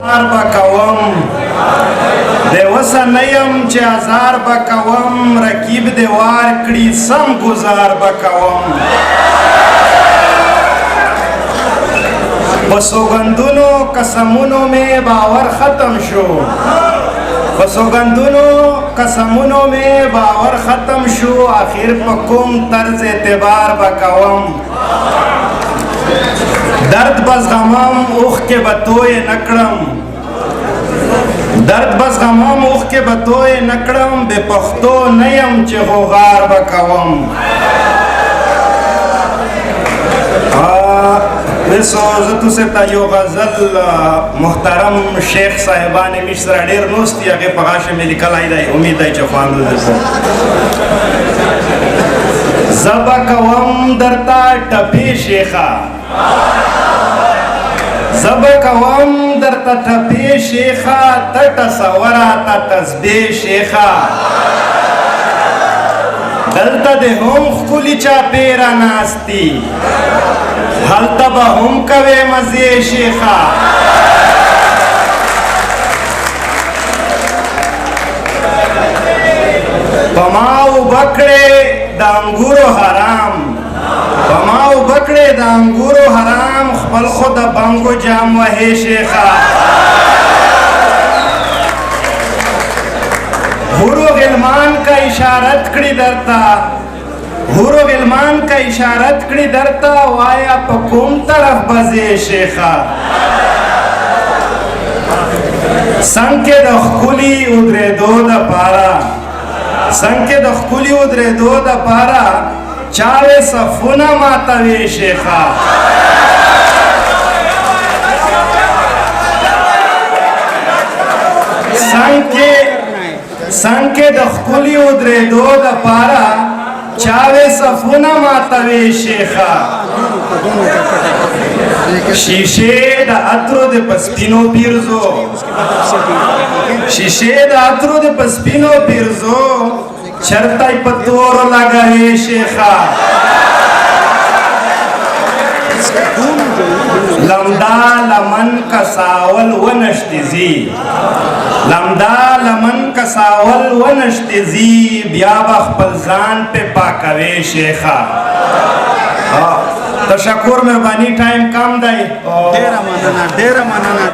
بکوم د وسنیم چې ازار بکوم رکیب د وار کړي سم گزار بکوم بسوګندونو قسمونو می باور ختم شو بسوګندونو قسمونو می باور ختم شو اخر په کوم طرز اعتبار بکوم درد بس غمام اوخ کے بتوئے نکڑم درد بس غمام اوخ کے بتوئے نکڑم بے پختو نیم چه غوغار بکوم زتو ستا یو غزل محترم شیخ صاحبان مصر ډیر نوستی هغه په غاښه مې لیکلی دی امید دی چې خواندو درته زبا کوم درتا ټپې شیخه زبا کوم درتا ټپې شیخه ته تصوره ته تسبیح شیخه دلته د هم ښکلي چاپېره ناستي هلته به هم کوې مزې شیخه په ما اوبه کړې د انګورو حرام په ما اوبه کړې د انګورو حرام خپل خو د بنګو جام وهې شیخه حورو غلمان کا اشارت کړي درته حورو غلمان کا اشارت کړي درته وایا په کوم طرف بځې شیخه څنګ کې د ښکلي ودرېدو دپاره څنګ کې د ښکلي ودرېدو دپاره چاوې صفونه ماتوي شیخه څنګ کې د ښکلي ودرېدو دپاره چاوې صفونه ماتوي شیخه شیشې د عطرو د په سپینو پیرزو شیشې د عطرو د په سپینو پیرزو چرته په تورو لګوي شیخه لمدا لمن کساول ونشتزي لمدا لمن کساول ونشتزي بیا به خپل ځان پې پاکوي شیخه تشکر مهرباني ټایم کم دی ډېره مننه